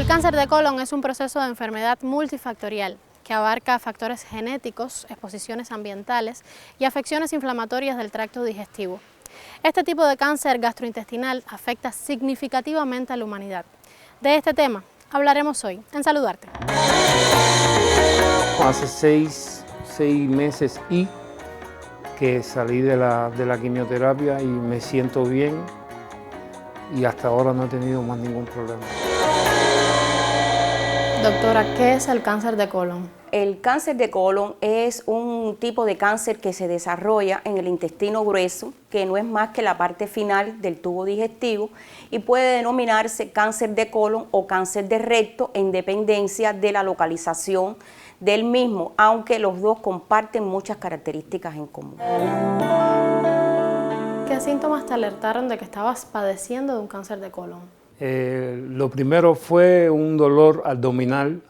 El cáncer de colon es un proceso de enfermedad multifactorial que abarca factores genéticos, exposiciones ambientales y afecciones inflamatorias del tracto digestivo. Este tipo de cáncer gastrointestinal afecta significativamente a la humanidad. De este tema hablaremos hoy en Saludarte. Hace seis meses que salí de la quimioterapia y me siento bien y hasta ahora no he tenido más ningún problema. Doctora, ¿qué es el cáncer de colon? El cáncer de colon es un tipo de cáncer que se desarrolla en el intestino grueso, que no es más que la parte final del tubo digestivo, y puede denominarse cáncer de colon o cáncer de recto en dependencia de la localización del mismo, aunque los dos comparten muchas características en común. ¿Qué síntomas te alertaron de que estabas padeciendo de un cáncer de colon? Lo primero fue un dolor abdominal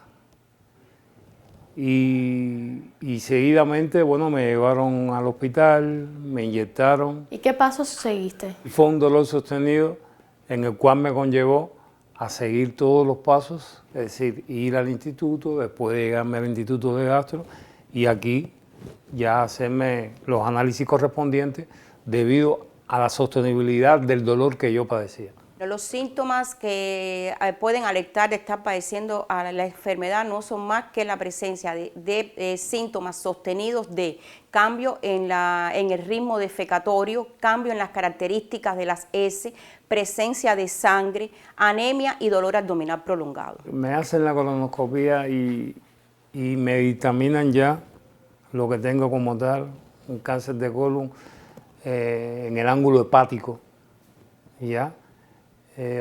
y seguidamente, me llevaron al hospital, me inyectaron. ¿Y qué pasos seguiste? Fue un dolor sostenido en el cual me conllevó a seguir todos los pasos, es decir, ir al instituto, después de llegarme al instituto de gastro y aquí ya hacerme los análisis correspondientes debido a la sostenibilidad del dolor que yo padecía. Los síntomas que pueden alertar de estar padeciendo a la enfermedad no son más que la presencia de síntomas sostenidos de cambio en el ritmo defecatorio, cambio en las características de las heces, presencia de sangre, anemia y dolor abdominal prolongado. Me hacen la colonoscopia y me dictaminan ya lo que tengo como tal, un cáncer de colon en el ángulo hepático, ¿ya?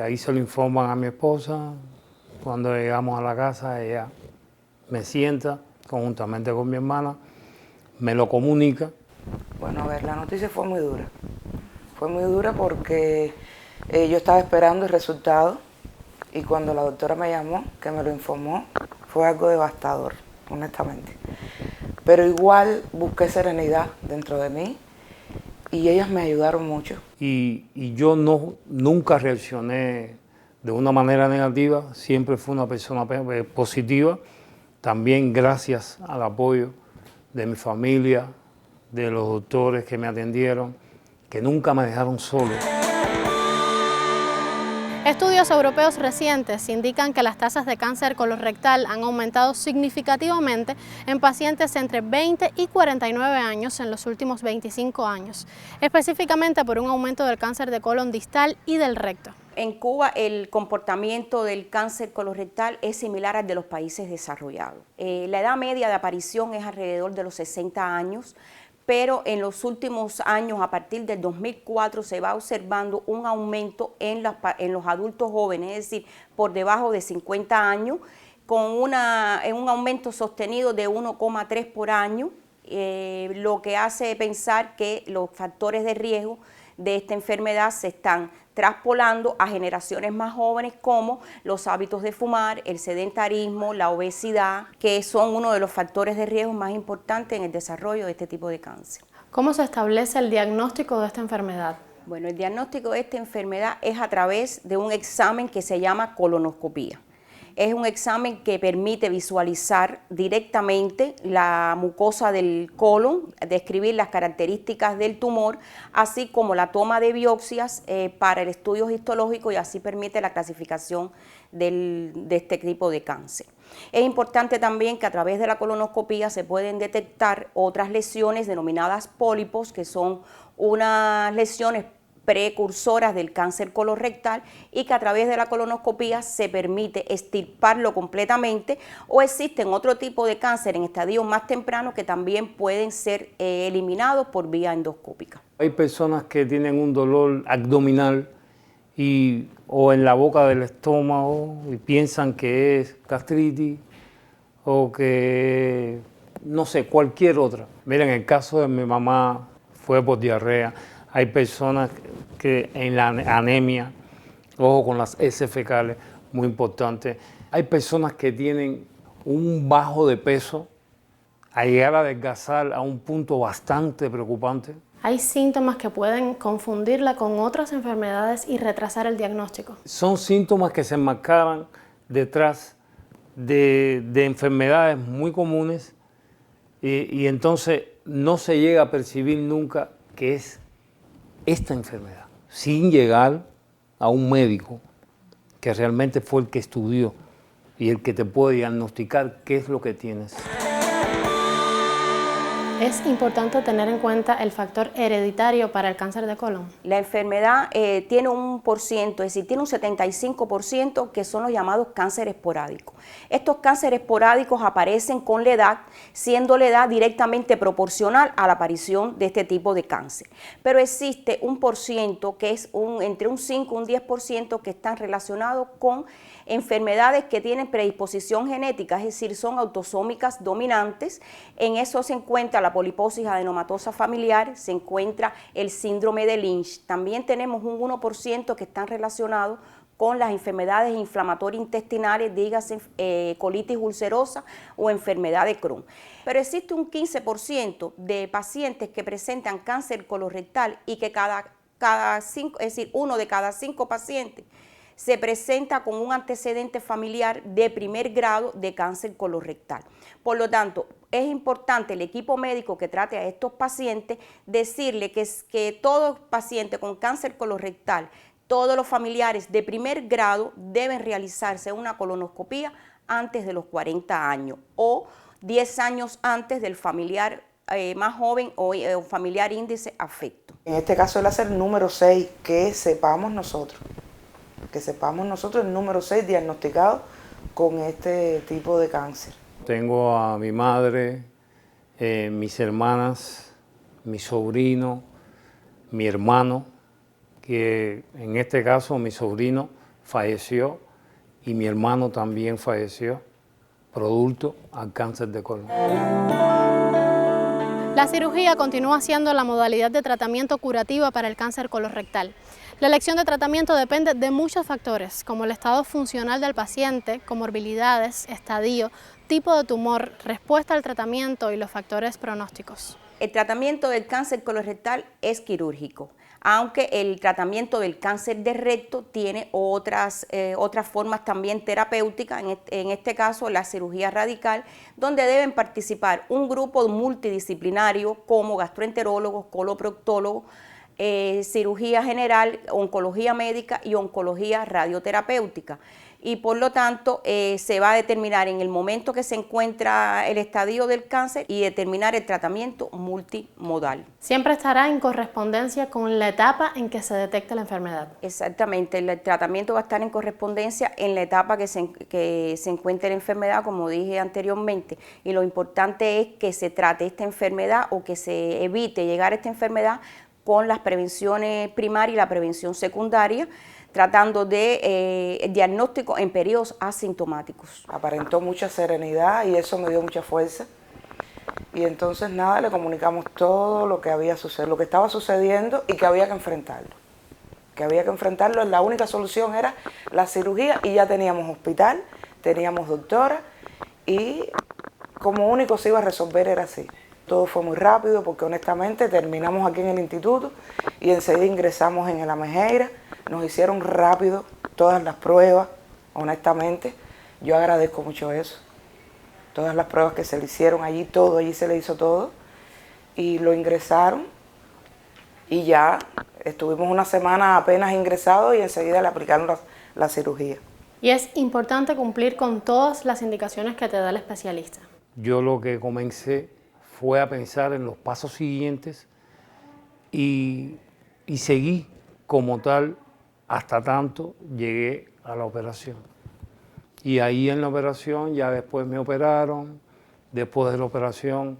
Ahí se lo informan a mi esposa. Cuando llegamos a la casa, ella me sienta conjuntamente con mi hermana, me lo comunica. Bueno, a ver, la noticia fue muy dura. Fue muy dura porque yo estaba esperando el resultado y cuando la doctora me llamó, que me lo informó, fue algo devastador, honestamente. Pero igual busqué serenidad dentro de mí y ellas me ayudaron mucho. Y yo nunca reaccioné de una manera negativa, siempre fui una persona positiva, también gracias al apoyo de mi familia, de los doctores que me atendieron, que nunca me dejaron solo. Estudios europeos recientes indican que las tasas de cáncer colorectal han aumentado significativamente en pacientes entre 20 y 49 años en los últimos 25 años, específicamente por un aumento del cáncer de colon distal y del recto. En Cuba el comportamiento del cáncer colorectal es similar al de los países desarrollados. La edad media de aparición es alrededor de los 60 años, pero en los últimos años, a partir del 2004, se va observando un aumento en los adultos jóvenes, es decir, por debajo de 50 años, con un aumento sostenido de 1,3 por año, lo que hace pensar que los factores de riesgo de esta enfermedad se están traspolando a generaciones más jóvenes, como los hábitos de fumar, el sedentarismo, la obesidad, que son uno de los factores de riesgo más importantes en el desarrollo de este tipo de cáncer. ¿Cómo se establece el diagnóstico de esta enfermedad? Bueno, el diagnóstico de esta enfermedad es a través de un examen que se llama colonoscopía. Es un examen que permite visualizar directamente la mucosa del colon, describir las características del tumor, así como la toma de biopsias para el estudio histológico, y así permite la clasificación de este tipo de cáncer. Es importante también que a través de la colonoscopía se pueden detectar otras lesiones denominadas pólipos, que son unas lesiones precursoras del cáncer colorectal, y que a través de la colonoscopía se permite extirparlo completamente, o existen otro tipo de cáncer en estadios más tempranos que también pueden ser eliminados por vía endoscópica. Hay personas que tienen un dolor abdominal o en la boca del estómago y piensan que es gastritis o que, no sé, cualquier otra. Miren, el caso de mi mamá fue por diarrea. Hay personas que en la anemia, ojo con las heces fecales, muy importante. Hay personas que tienen un bajo de peso a llegar a adelgazar a un punto bastante preocupante. ¿Hay síntomas que pueden confundirla con otras enfermedades y retrasar el diagnóstico? Son síntomas que se enmascaran detrás de enfermedades muy comunes y entonces no se llega a percibir nunca que es esta enfermedad, sin llegar a un médico que realmente fue el que estudió y el que te puede diagnosticar qué es lo que tienes. ¿Es importante tener en cuenta el factor hereditario para el cáncer de colon? La enfermedad tiene un porciento, es decir, tiene un 75% que son los llamados cánceres esporádicos. Estos cánceres esporádicos aparecen con la edad, siendo la edad directamente proporcional a la aparición de este tipo de cáncer. Pero existe un porciento que es entre un 5 y un 10% que están relacionados con enfermedades que tienen predisposición genética, es decir, son autosómicas dominantes. En eso se encuentra la poliposis adenomatosa familiar, se encuentra el síndrome de Lynch. También tenemos un 1% que están relacionados con las enfermedades inflamatorias intestinales, dígase colitis ulcerosa o enfermedad de Crohn. Pero existe un 15% de pacientes que presentan cáncer colorectal y que es decir, 1 de cada 5 pacientes se presenta con un antecedente familiar de primer grado de cáncer colorectal. Por lo tanto, es importante el equipo médico que trate a estos pacientes decirle que todo paciente con cáncer colorectal, todos los familiares de primer grado deben realizarse una colonoscopía antes de los 40 años o 10 años antes del familiar más joven o familiar índice afecto. En este caso él hace el número 6, que sepamos nosotros el número 6 diagnosticado con este tipo de cáncer. Tengo a mi madre, mis hermanas, mi sobrino, mi hermano, que en este caso mi sobrino falleció y mi hermano también falleció, producto al cáncer de colon. La cirugía continúa siendo la modalidad de tratamiento curativa para el cáncer colorectal. La elección de tratamiento depende de muchos factores, como el estado funcional del paciente, comorbilidades, estadio, tipo de tumor, respuesta al tratamiento y los factores pronósticos. El tratamiento del cáncer colorectal es quirúrgico, aunque el tratamiento del cáncer de recto tiene otras formas también terapéuticas, en este caso la cirugía radical, donde deben participar un grupo multidisciplinario como gastroenterólogos, coloproctólogos, cirugía general, oncología médica y oncología radioterapéutica. Y por lo tanto se va a determinar en el momento que se encuentra el estadio del cáncer y determinar el tratamiento multimodal. Siempre estará en correspondencia con la etapa en que se detecta la enfermedad. Exactamente, el tratamiento va a estar en correspondencia en la etapa que se encuentre la enfermedad, como dije anteriormente, y lo importante es que se trate esta enfermedad o que se evite llegar a esta enfermedad con las prevenciones primarias y la prevención secundaria, tratando de diagnóstico en periodos asintomáticos. Aparentó mucha serenidad y eso me dio mucha fuerza. Y entonces nada, le comunicamos todo lo que había sucedido, lo que estaba sucediendo y que había que enfrentarlo. La única solución era la cirugía y ya teníamos hospital, teníamos doctora y como único se iba a resolver era así. Todo fue muy rápido porque honestamente terminamos aquí en el instituto y enseguida ingresamos en el Amejeira. Nos hicieron rápido todas las pruebas, honestamente. Yo agradezco mucho eso. Todas las pruebas que se le hicieron allí, allí se le hizo todo. Y lo ingresaron y ya estuvimos una semana apenas ingresados y enseguida le aplicaron la cirugía. Y es importante cumplir con todas las indicaciones que te da el especialista. Yo lo que comencé fue a pensar en los pasos siguientes y seguí como tal hasta tanto llegué a la operación. Y ahí en la operación ya después me operaron, después de la operación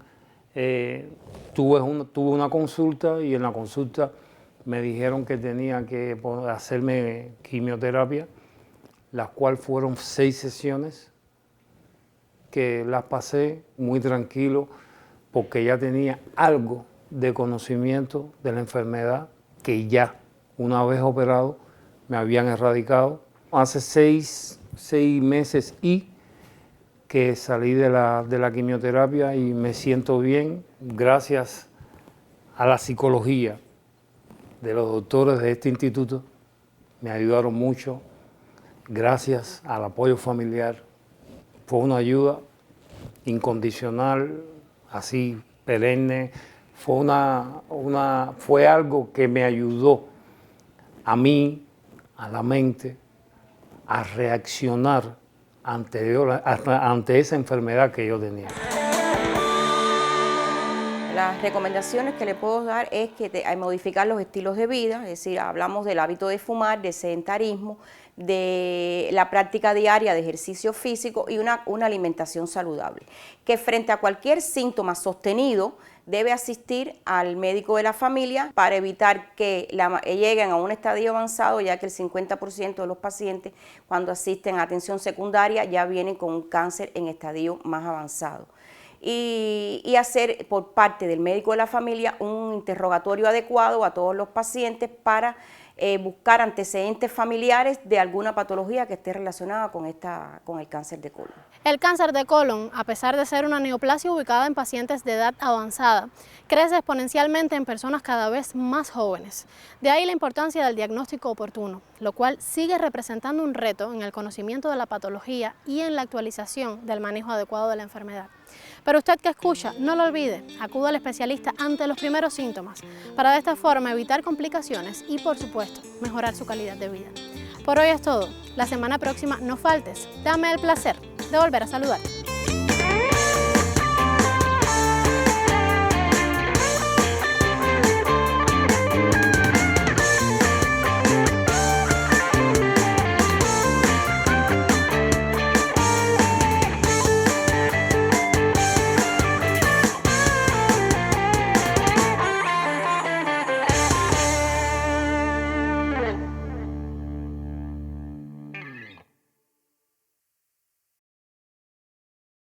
tuve una consulta y en la consulta me dijeron que tenía que hacerme quimioterapia, las cuales fueron 6 sesiones que las pasé muy tranquilo porque ya tenía algo de conocimiento de la enfermedad que ya una vez operado me habían erradicado. Hace 6 meses y que salí de la quimioterapia y me siento bien gracias a la psicología de los doctores de este instituto. Me ayudaron mucho, gracias al apoyo familiar. Fue una ayuda incondicional, así perenne. Fue algo que me ayudó a mí, a la mente, a reaccionar ante esa enfermedad que yo tenía. Las recomendaciones que le puedo dar es que hay modificar los estilos de vida, es decir, hablamos del hábito de fumar, del sedentarismo, de la práctica diaria de ejercicio físico y una alimentación saludable. Que frente a cualquier síntoma sostenido, debe asistir al médico de la familia para evitar que lleguen a un estadio avanzado, ya que el 50% de los pacientes cuando asisten a atención secundaria ya vienen con un cáncer en estadio más avanzado. Y hacer por parte del médico de la familia un interrogatorio adecuado a todos los pacientes para buscar antecedentes familiares de alguna patología que esté relacionada con el cáncer de colon. El cáncer de colon, a pesar de ser una neoplasia ubicada en pacientes de edad avanzada, crece exponencialmente en personas cada vez más jóvenes. De ahí la importancia del diagnóstico oportuno, lo cual sigue representando un reto en el conocimiento de la patología y en la actualización del manejo adecuado de la enfermedad. Pero usted que escucha, no lo olvide, acuda al especialista ante los primeros síntomas, para de esta forma evitar complicaciones y, por supuesto, mejorar su calidad de vida. Por hoy es todo. La semana próxima no faltes. Dame el placer de volver a saludar.